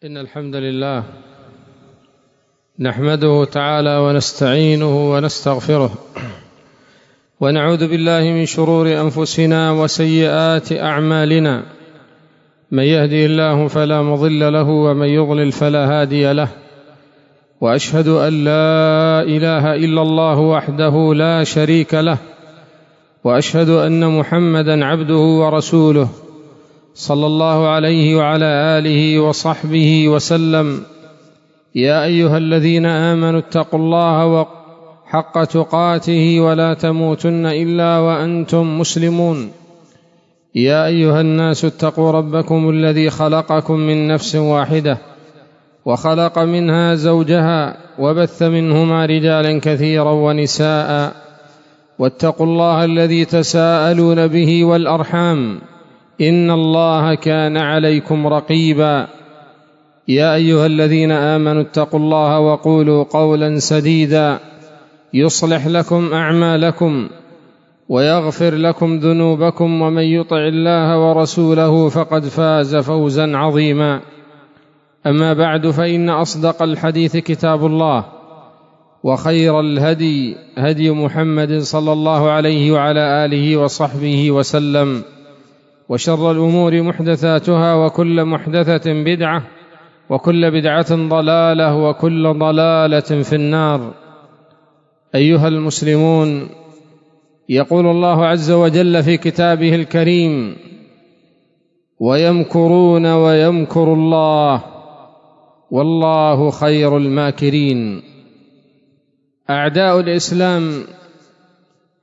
إن الحمد لله نحمده تعالى ونستعينه ونستغفره ونعوذ بالله من شرور أنفسنا وسيئات أعمالنا. من يهده الله فلا مضل له ومن يضلل فلا هادي له، وأشهد أن لا إله إلا الله وحده لا شريك له، وأشهد أن محمدًا عبده ورسوله صلى الله عليه وعلى آله وصحبه وسلم. يا أيها الذين آمنوا اتقوا الله حق تقاته ولا تموتن إلا وأنتم مسلمون. يا أيها الناس اتقوا ربكم الذي خلقكم من نفس واحدة وخلق منها زوجها وبث منهما رجالا كثيرا ونساء، واتقوا الله الذي تساءلون به والأرحام إن الله كان عليكم رقيبا. يا أيها الذين آمنوا اتقوا الله وقولوا قولا سديدا يصلح لكم أعمالكم ويغفر لكم ذنوبكم، ومن يطع الله ورسوله فقد فاز فوزا عظيما. أما بعد، فإن أصدق الحديث كتاب الله، وخير الهدي هدي محمد صلى الله عليه وعلى آله وصحبه وسلم، وشر الأمور محدثاتها، وكل محدثة بدعة، وكل بدعة ضلالة، وكل ضلالة في النار. أيها المسلمون، يقول الله عز وجل في كتابه الكريم: ويمكرون ويمكر الله والله خير الماكرين. أعداء الإسلام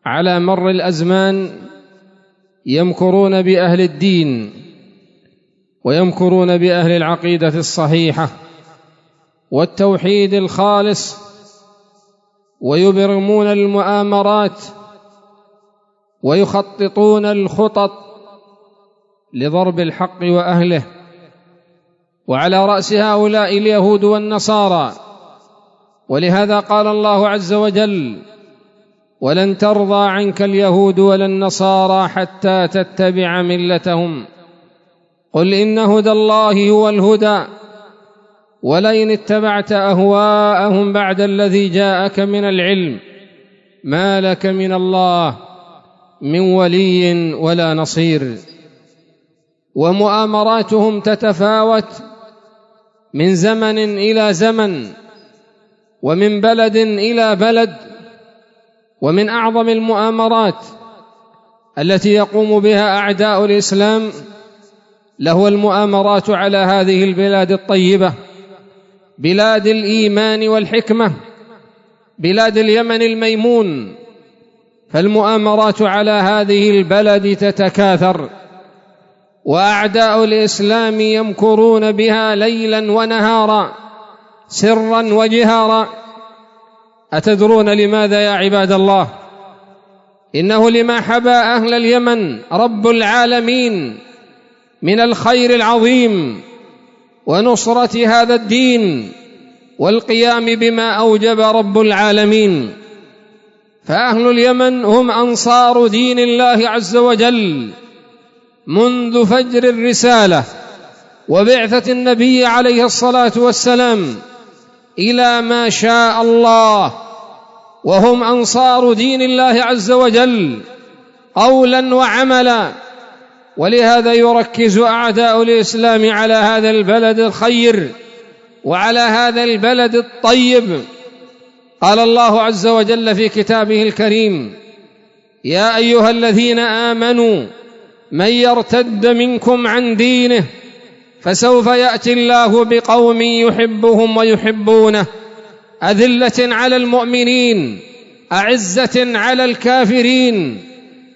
على مر الأزمان يمكرون بأهل الدين، ويمكرون بأهل العقيدة الصحيحة والتوحيد الخالص، ويبرمون المؤامرات ويخططون الخطط لضرب الحق وأهله. وعلى رأس هؤلاء اليهود والنصارى. ولهذا قال الله عز وجل: ولن ترضى عنك اليهود ولا النصارى حتى تتبع ملتهم، قل إن هدى الله هو الهدى ولئن اتبعت أهواءهم بعد الذي جاءك من العلم ما لك من الله من ولي ولا نصير. ومؤامراتهم تتفاوت من زمن إلى زمن، ومن بلد إلى بلد. ومن أعظم المؤامرات التي يقوم بها أعداء الإسلام لهو المؤامرات على هذه البلاد الطيبة، بلاد الإيمان والحكمة، بلاد اليمن الميمون. فالمؤامرات على هذه البلد تتكاثر، وأعداء الإسلام يمكرون بها ليلا ونهارا، سرا وجهارا. أتدرون لماذا يا عباد الله؟ إنه لما حبى أهل اليمن رب العالمين من الخير العظيم ونصرة هذا الدين والقيام بما أوجب رب العالمين. فأهل اليمن هم أنصار دين الله عز وجل منذ فجر الرسالة وبعثة النبي عليه الصلاة والسلام إلى ما شاء الله، وهم أنصار دين الله عز وجل قولا وعملا. ولهذا يركز أعداء الإسلام على هذا البلد الخير وعلى هذا البلد الطيب. قال الله عز وجل في كتابه الكريم: يا أيها الذين آمنوا من يرتد منكم عن دينه فسوف يأتي الله بقوم يحبهم ويحبونه، أذلة على المؤمنين أعزة على الكافرين،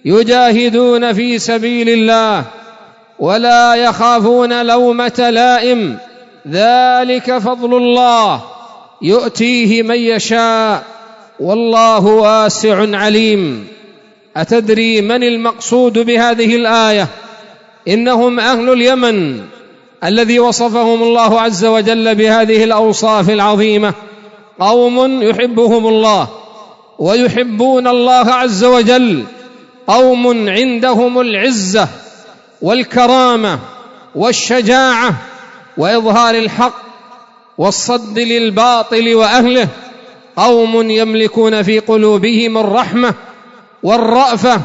يجاهدون في سبيل الله ولا يخافون لومة لائم، ذلك فضل الله يؤتيه من يشاء والله واسع عليم. أتدري من المقصود بهذه الآية؟ إنهم أهل اليمن الذي وصفهم الله عز وجل بهذه الأوصاف العظيمة، قوم يحبهم الله ويحبون الله عز وجل، قوم عندهم العزة والكرامة والشجاعة وإظهار الحق والصد للباطل وأهله، قوم يملكون في قلوبهم الرحمة والرأفة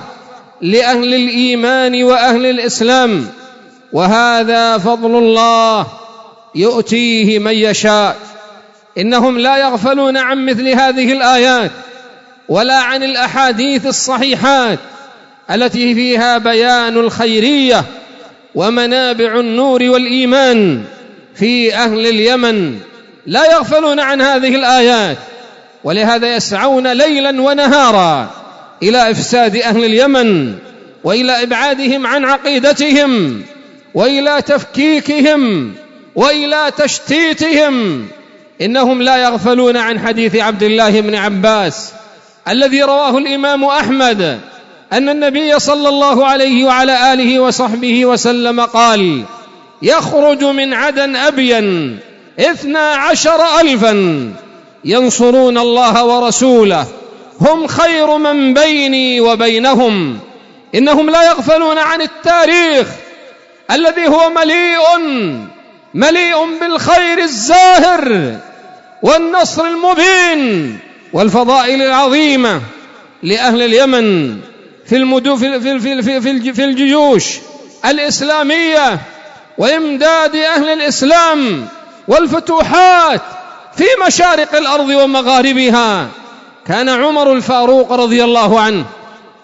لأهل الإيمان وأهل الإسلام، وهذا فضل الله يؤتيه من يشاء. إنهم لا يغفلون عن مثل هذه الآيات ولا عن الأحاديث الصحيحات التي فيها بيان الخيرية ومنابع النور والإيمان في أهل اليمن، لا يغفلون عن هذه الآيات، ولهذا يسعون ليلا ونهارا إلى إفساد أهل اليمن وإلى إبعادهم عن عقيدتهم وإلى تفكيكهم وإلى تشتيتهم. إنهم لا يغفلون عن حديث عبد الله بن عباس الذي رواه الإمام أحمد أن النبي صلى الله عليه وعلى آله وصحبه وسلم قال: يخرج من عدن أبين 12,000 ينصرون الله ورسوله، هم خير من بيني وبينهم. إنهم لا يغفلون عن التاريخ الذي هو مليء بالخير الزاهر والنصر المبين والفضائل العظيمة لأهل اليمن في الجيوش الإسلامية وإمداد أهل الإسلام والفتوحات في مشارق الأرض ومغاربها. كان عمر الفاروق رضي الله عنه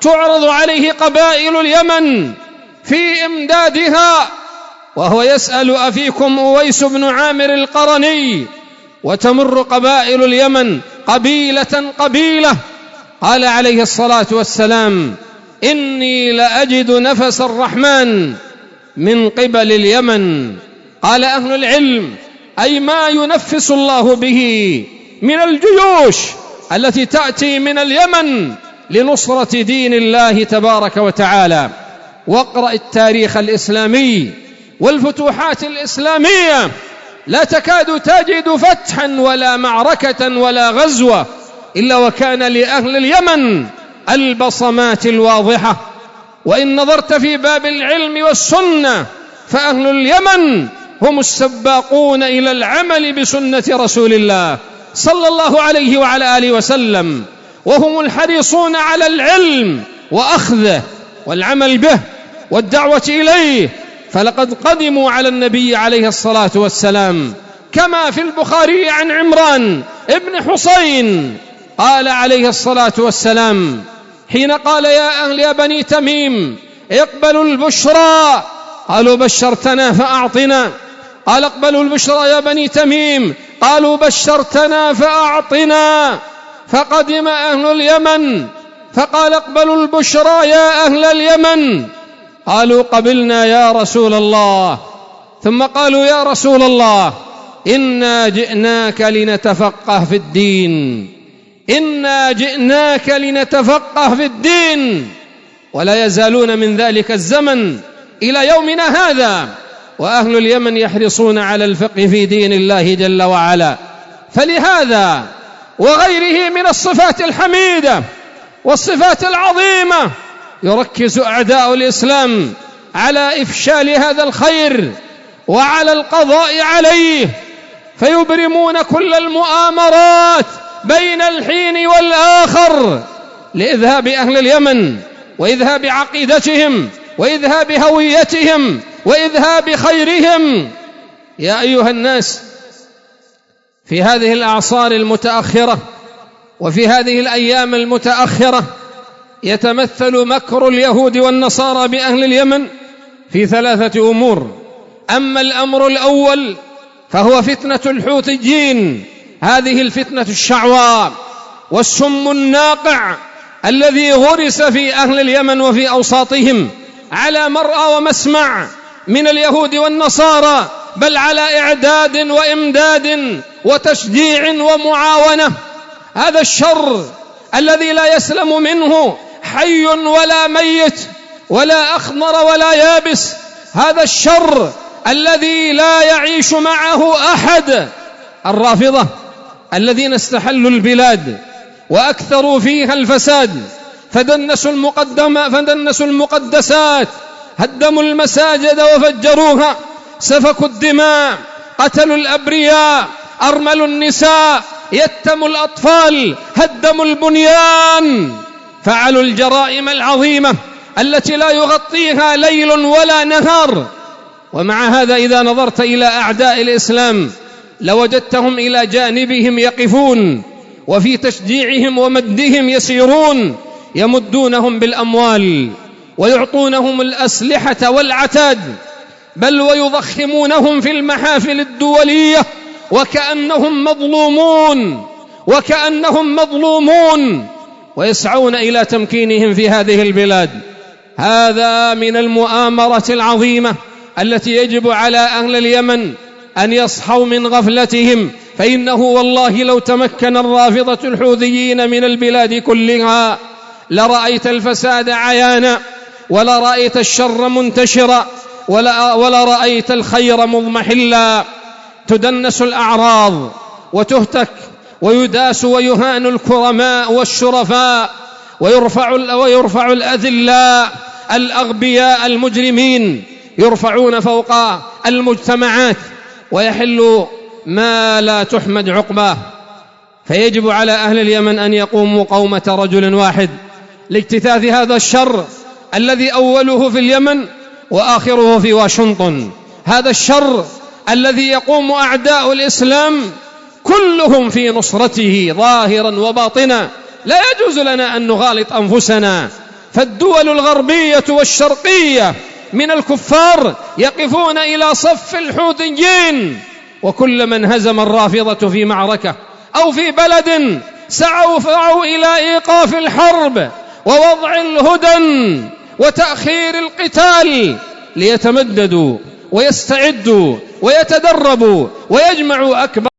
تعرض عليه قبائل اليمن في إمدادها، وهو يسأل: أفيكم أويس بن عامر القرني؟ وتمر قبائل اليمن قبيلة قبيلة، قال عليه الصلاة والسلام: إني لأجد نفس الرحمن من قبل اليمن. قال أهل العلم: أي ما ينفس الله به من الجيوش التي تأتي من اليمن لنصرة دين الله تبارك وتعالى. واقرأ التاريخ الإسلامي والفتوحات الإسلامية، لا تكاد تجد فتحا ولا معركة ولا غزوة إلا وكان لأهل اليمن البصمات الواضحة. وإن نظرت في باب العلم والسنة فأهل اليمن هم السباقون إلى العمل بسنة رسول الله صلى الله عليه وعلى آله وسلم، وهم الحريصون على العلم وأخذه والعمل به والدعوة إليه. فلقد قدموا على النبي عليه الصلاة والسلام، كما في البخاري عن عمران ابن حسين قال عليه الصلاة والسلام حين قال: يا بني تميم اقبلوا البشرى، قالوا: بشرتنا فأعطنا. قال: اقبلوا البشرى يا بني تميم، قالوا: بشرتنا فأعطنا. فقدم أهل اليمن فقال: اقبلوا البشرى يا أهل اليمن. قالوا: قبلنا يا رسول الله. ثم قالوا: يا رسول الله، إنا جئناك لنتفقه في الدين، إنا جئناك لنتفقه في الدين. ولا يزالون من ذلك الزمن إلى يومنا هذا وأهل اليمن يحرصون على الفقه في دين الله جل وعلا. فلهذا وغيره من الصفات الحميدة والصفات العظيمة يركز أعداء الإسلام على إفشال هذا الخير وعلى القضاء عليه، فيبرمون كل المؤامرات بين الحين والآخر لإذهاب أهل اليمن وإذهاب عقيدتهم وإذهاب هويتهم وإذهاب خيرهم. يا أيها الناس، في هذه الأعصار المتأخرة وفي هذه الأيام المتأخرة يتمثل مكر اليهود والنصارى بأهل اليمن في 3 أمور. أما الأمر الأول فهو فتنة الحوثيين، هذه الفتنة الشعواء والسم الناقع الذي غرس في أهل اليمن وفي أوساطهم على مرأى ومسمع من اليهود والنصارى، بل على إعداد وإمداد وتشجيع ومعاونة. هذا الشر الذي لا يسلم منه حي ولا ميت ولا أخضر ولا يابس، هذا الشر الذي لا يعيش معه أحد. الرافضة الذين استحلوا البلاد وأكثروا فيها الفساد، فدنسوا المقدسات، هدموا المساجد وفجروها، سفكوا الدماء، قتلوا الأبرياء، أرملوا النساء، يتموا الأطفال، هدموا البنيان، فعلوا الجرائم العظيمة التي لا يغطيها ليل ولا نهار. ومع هذا إذا نظرت إلى أعداء الإسلام لوجدتهم إلى جانبهم يقفون، وفي تشجيعهم ومدهم يسيرون، يمدونهم بالأموال ويعطونهم الأسلحة والعتاد، بل ويضخمونهم في المحافل الدولية وكأنهم مظلومون ويسعون إلى تمكينهم في هذه البلاد. هذا من المؤامرة العظيمة التي يجب على أهل اليمن أن يصحوا من غفلتهم، فإنه والله لو تمكن الرافضة الحوثيين من البلاد كلها لرأيت الفساد عيانا، ولا رأيت الشر منتشرا، ولا رأيت الخير مضمحلا. تدنس الأعراض وتهتك ويداس ويهان الكرماء والشرفاء، ويرفع الأذلاء الأغبياء المجرمين يرفعون فوق المجتمعات، ويحل ما لا تحمد عقباه. فيجب على أهل اليمن أن يقوموا قومة رجل واحد لاجتثاث هذا الشر الذي أوله في اليمن وآخره في واشنطن. هذا الشر الذي يقوم أعداء الإسلام كلهم في نصرته ظاهرا وباطنا. لا يجوز لنا أن نغالط أنفسنا، فالدول الغربية والشرقية من الكفار يقفون إلى صف الحوثيين، وكل من هزم الرافضة في معركة أو في بلد سعوا إلى إيقاف الحرب ووضع الهدن وتأخير القتال ليتمددوا ويستعدوا ويتدربوا ويجمعوا أكبر